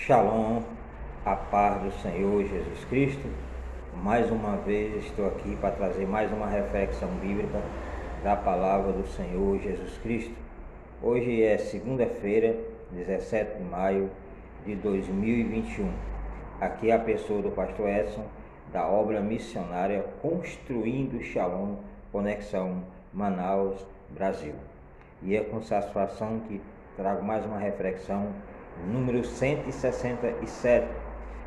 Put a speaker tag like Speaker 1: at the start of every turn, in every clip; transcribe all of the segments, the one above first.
Speaker 1: Shalom, a paz do Senhor Jesus Cristo. Mais uma vez estou aqui para trazer mais uma reflexão bíblica da palavra do Senhor Jesus Cristo. Hoje é segunda-feira, 17 de maio de 2021. Aqui é a pessoa do pastor Edson, da obra missionária Construindo Shalom, Conexão Manaus, Brasil. E é com satisfação que trago mais uma reflexão, número 167,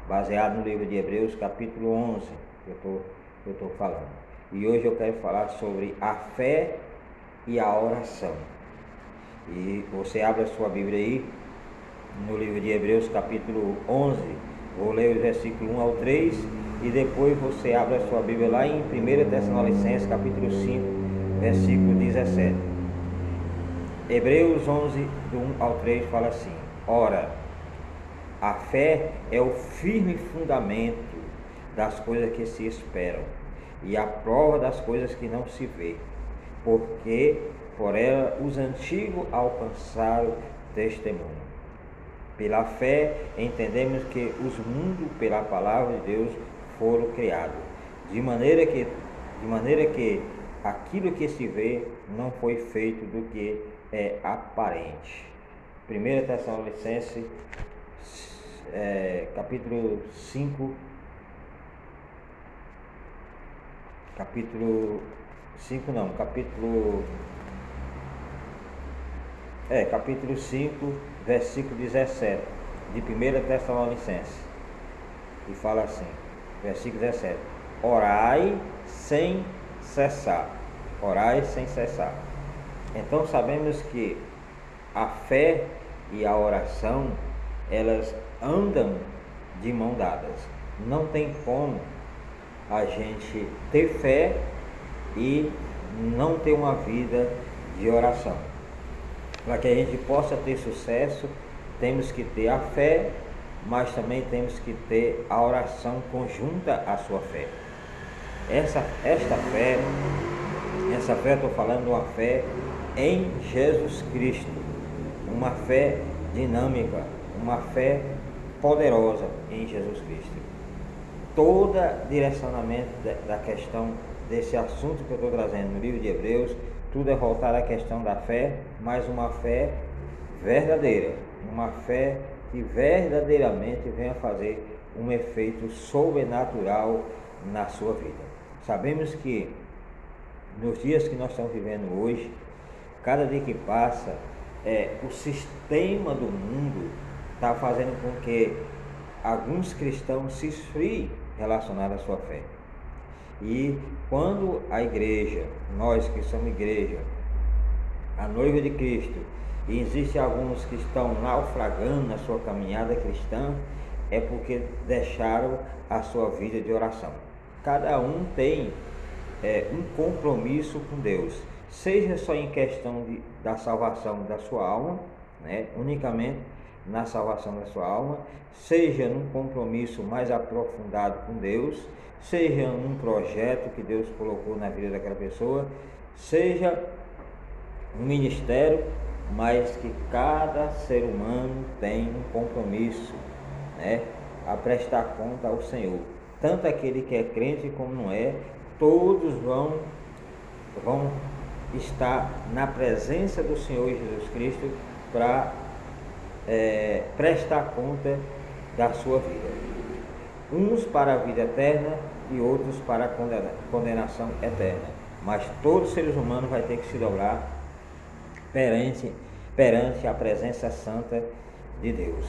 Speaker 1: baseado no livro de Hebreus, capítulo 11, que eu estou falando. E hoje eu quero falar sobre a fé e a oração. E você abre a sua Bíblia aí, no livro de Hebreus, capítulo 11, vou ler os versículos 1 ao 3, e depois você abre a sua Bíblia lá em 1 Tessalonicenses, capítulo 5, versículo 17. Hebreus 11, do 1 ao 3, fala assim: Ora, a fé é o firme fundamento das coisas que se esperam e a prova das coisas que não se vê, porque por ela os antigos alcançaram testemunho. Pela fé entendemos que os mundos pela palavra de Deus foram criados, de maneira que aquilo que se vê não foi feito do que é aparente. 1 Tessalonicenses, capítulo 5, capítulo 5, versículo 17, de 1 Tessalonicenses, e fala assim, versículo 17: Orai sem cessar. Orai sem cessar. Então sabemos que a fé e a oração, elas andam de mão dadas. Não tem como a gente ter fé e não ter uma vida de oração. Para que a gente possa ter sucesso, temos que ter a fé, mas também temos que ter a oração conjunta à sua fé. Essa fé, estou falando de uma fé em Jesus Cristo, uma fé dinâmica, uma fé poderosa em Jesus Cristo. Todo direcionamento da questão desse assunto que eu estou trazendo no livro de Hebreus, tudo é voltado à questão da fé, mas uma fé verdadeira, uma fé que verdadeiramente venha fazer um efeito sobrenatural na sua vida. Sabemos que nos dias que nós estamos vivendo hoje, cada dia que passa, o sistema do mundo está fazendo com que alguns cristãos se esfriem relacionados à sua fé. E quando a igreja, nós que somos igreja, a noiva de Cristo, e existem alguns que estão naufragando na sua caminhada cristã, é porque deixaram a sua vida de oração. Cada um tem um compromisso com Deus, seja só em questão da salvação da sua alma, unicamente na salvação da sua alma, seja num compromisso mais aprofundado com Deus, seja num projeto que Deus colocou na vida daquela pessoa, seja um ministério, mas que cada ser humano tem um compromisso, a prestar conta ao Senhor. Tanto aquele que é crente como não é, todos vão estar na presença do Senhor Jesus Cristo para prestar conta da sua vida. Uns para a vida eterna e outros para a condenação eterna. Mas todos os seres humanos vão ter que se dobrar perante a presença santa de Deus.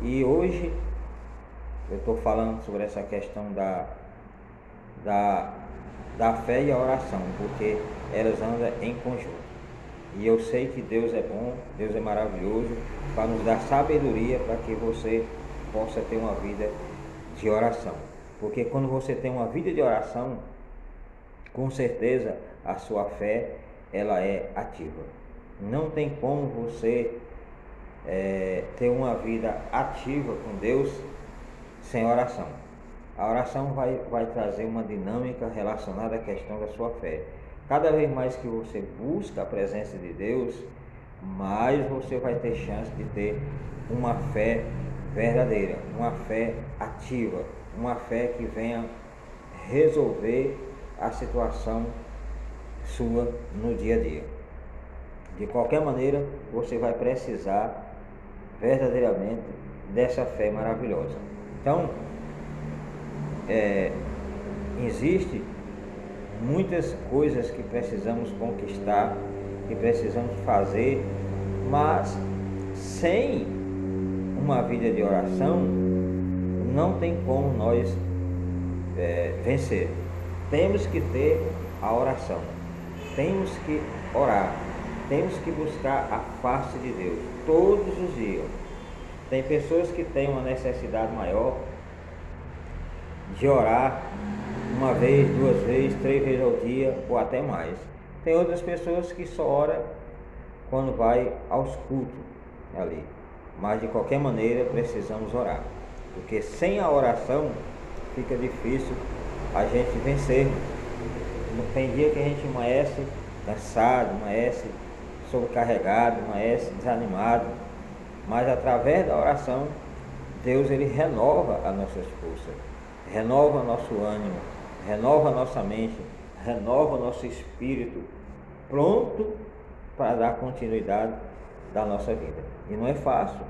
Speaker 1: E hoje eu estou falando sobre essa questão da fé e a oração, porque elas andam em conjunto. E eu sei que Deus é bom, Deus é maravilhoso, para nos dar sabedoria para que você possa ter uma vida de oração. Porque quando você tem uma vida de oração, com certeza a sua fé, ela é ativa. Não tem como você ter uma vida ativa com Deus sem oração. A oração vai trazer uma dinâmica relacionada à questão da sua fé. Cada vez mais que você busca a presença de Deus, mais você vai ter chance de ter uma fé verdadeira, uma fé ativa, uma fé que venha resolver a situação sua no dia a dia. De qualquer maneira, você vai precisar verdadeiramente dessa fé maravilhosa. Então, existe muitas coisas que precisamos conquistar, que precisamos fazer, mas sem uma vida de oração não tem como nós vencer. Temos que ter a oração, temos que orar, temos que buscar a face de Deus todos os dias. Tem pessoas que têm uma necessidade maior de orar uma vez, duas vezes, 3 vezes ao dia ou até mais. Tem outras pessoas que só oram quando vai aos cultos ali. Mas de qualquer maneira precisamos orar, porque sem a oração fica difícil a gente vencer. Tem dia que a gente amanhece cansado, amanhece sobrecarregado, amanhece desanimado, mas através da oração Deus ele renova as nossas forças, renova nosso ânimo, renova nossa mente, renova nosso espírito, pronto para dar continuidade da nossa vida. E não é fácil.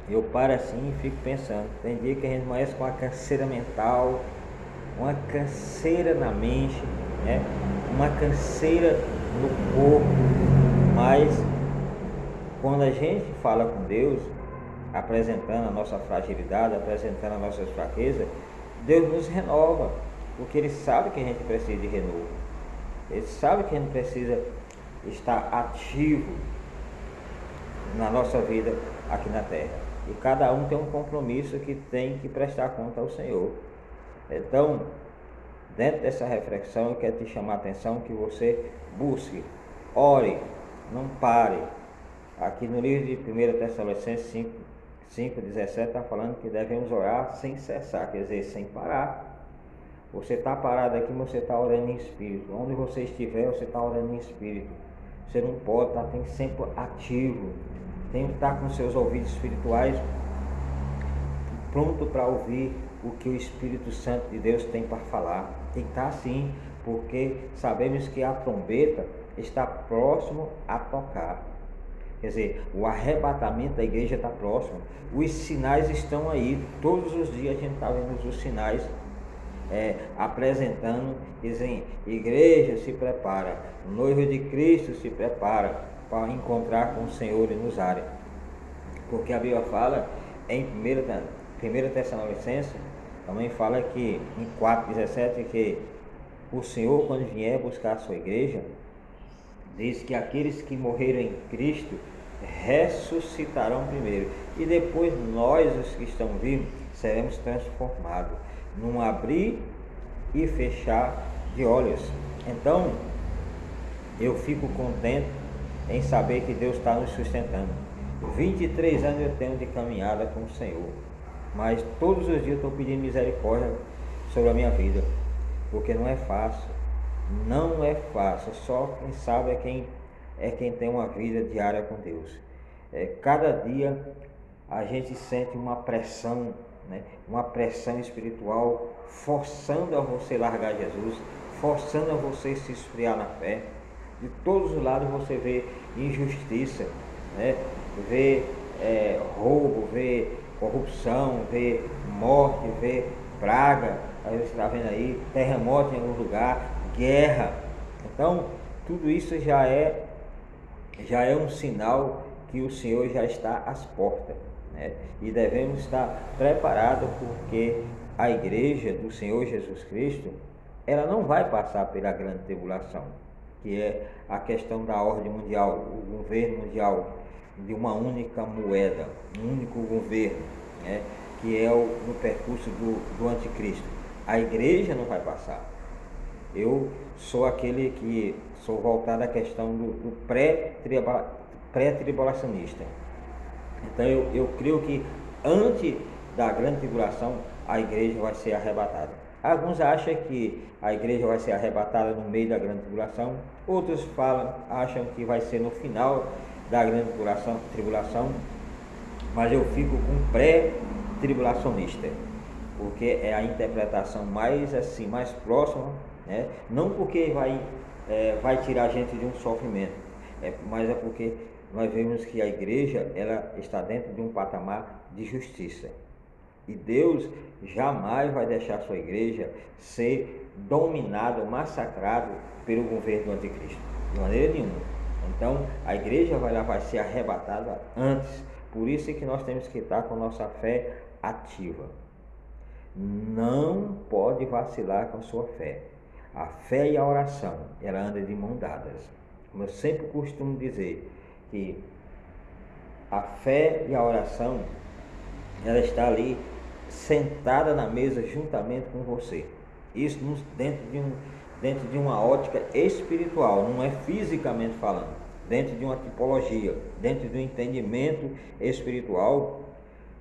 Speaker 1: Eu paro assim e fico pensando, tem dia que a gente amanhece com uma canseira mental, uma canseira na mente, né? Uma canseira no corpo, mas quando a gente fala com Deus, apresentando a nossa fragilidade, apresentando as nossas fraquezas, Deus nos renova, porque Ele sabe que a gente precisa de renovo, Ele sabe que a gente precisa estar ativo na nossa vida aqui na terra, e cada um tem um compromisso que tem que prestar conta ao Senhor. Então, dentro dessa reflexão, eu quero te chamar a atenção que você busque, ore, não pare. Aqui no livro de 1 Tessalonicenses 5:17 está falando que devemos orar sem cessar, quer dizer, sem parar. Você está parado aqui, mas você está orando em espírito. Onde você estiver, você está orando em espírito. Você não pode estar sempre ativo. Tem que estar com seus ouvidos espirituais pronto para ouvir o que o Espírito Santo de Deus tem para falar. Tem que estar assim, porque sabemos que a trombeta está próximo a tocar. Quer dizer, o arrebatamento da igreja está próximo. Os sinais estão aí. Todos os dias a gente está vendo os sinais apresentando, dizem, igreja se prepara, noivo de Cristo se prepara para encontrar com o Senhor e nos áreas. Porque a Bíblia fala em 1 Tessalonicenses, também fala que em 4:17 que o Senhor, quando vier buscar a sua igreja, diz que aqueles que morreram em Cristo ressuscitarão primeiro, e depois nós, os que estamos vivos, seremos transformados num abrir e fechar de olhos. Então eu fico contente em saber que Deus está nos sustentando. 23 anos eu tenho de caminhada com o Senhor, mas todos os dias eu estou pedindo misericórdia sobre a minha vida, porque não é fácil, não é fácil. Só quem sabe é quem tem uma vida diária com Deus. Cada dia a gente sente uma pressão, né? Uma pressão espiritual, forçando a você largar Jesus, forçando a você se esfriar na fé. De todos os lados você vê injustiça, né? Vê roubo, vê corrupção, vê morte, vê praga. Aí você está vendo aí terremoto em algum lugar, guerra. Então tudo isso já é um sinal que o Senhor já está às portas, né? E devemos estar preparados, porque a igreja do Senhor Jesus Cristo, ela não vai passar pela grande tribulação, que é a questão da ordem mundial, o governo mundial de uma única moeda, um único governo, né? Que é no percurso do anticristo. A igreja não vai passar. Eu sou aquele que sou voltado à questão do pré-tribulacionista. Então eu creio que antes da grande tribulação a igreja vai ser arrebatada. Alguns acham que a igreja vai ser arrebatada no meio da grande tribulação, outros acham que vai ser no final da grande tribulação, mas eu fico com pré-tribulacionista, porque é a interpretação mais assim, mais próxima, né? Não porque vai tirar a gente de um sofrimento, mas é porque nós vemos que a igreja ela está dentro de um patamar de justiça. E Deus jamais vai deixar a sua igreja ser dominada ou massacrada pelo governo do anticristo, de maneira nenhuma. Então a igreja vai ser arrebatada antes. Por isso é que nós temos que estar com nossa fé ativa. Não pode vacilar com a sua fé. A fé e a oração, ela anda de mão dadas. Como eu sempre costumo dizer, que a fé e a oração, ela está ali sentada na mesa juntamente com você. Isso dentro de uma ótica espiritual, não é fisicamente falando, dentro de uma tipologia, dentro de um entendimento espiritual.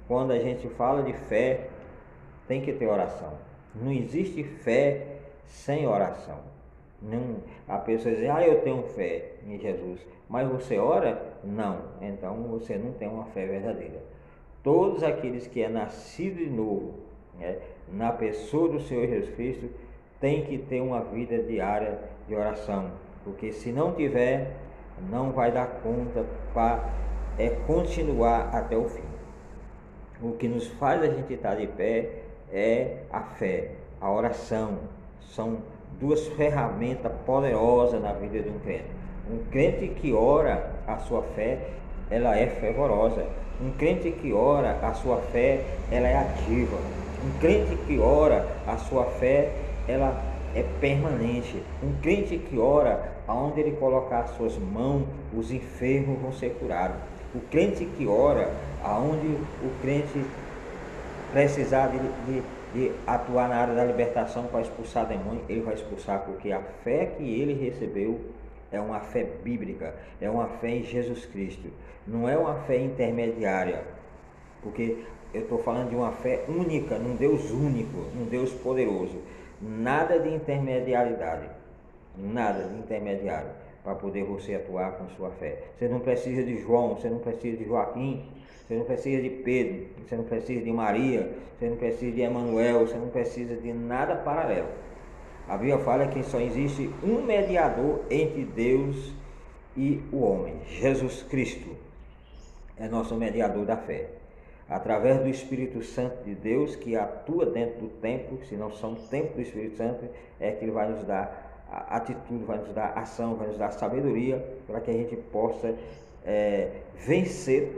Speaker 1: Quando a gente fala de fé, tem que ter oração. Não existe fé sem oração. Não, a pessoa diz, eu tenho fé em Jesus, mas você ora? Não, então você não tem uma fé verdadeira. Todos aqueles que é nascido de novo, né, na pessoa do Senhor Jesus Cristo, tem que ter uma vida diária de oração, porque se não tiver, não vai dar conta para continuar até o fim. O que nos faz a gente estar de pé é a fé, a oração. São duas ferramentas poderosas na vida de um crente. Um crente que ora, a sua fé, ela é fervorosa. Um crente que ora, a sua fé, ela é ativa. Um crente que ora, a sua fé, ela é permanente. Um crente que ora, aonde ele colocar as suas mãos, os enfermos vão ser curados. O crente que ora, aonde o crente precisar de atuar na área da libertação para expulsar demônio, ele vai expulsar, porque a fé que ele recebeu é uma fé bíblica, é uma fé em Jesus Cristo, não é uma fé intermediária, porque eu estou falando de uma fé única, num Deus único, num Deus poderoso. Nada de intermediariedade, nada de intermediário para poder você atuar com sua fé. Você não precisa de João, você não precisa de Joaquim, você não precisa de Pedro, você não precisa de Maria, você não precisa de Emanuel, você não precisa de nada paralelo. A Bíblia fala que só existe um mediador entre Deus e o homem, Jesus Cristo é nosso mediador da fé. Através do Espírito Santo de Deus, que atua dentro do templo, se não somos templo do Espírito Santo, é que ele vai nos dar a atitude, vai nos dar ação, vai nos dar sabedoria, para que a gente possa vencer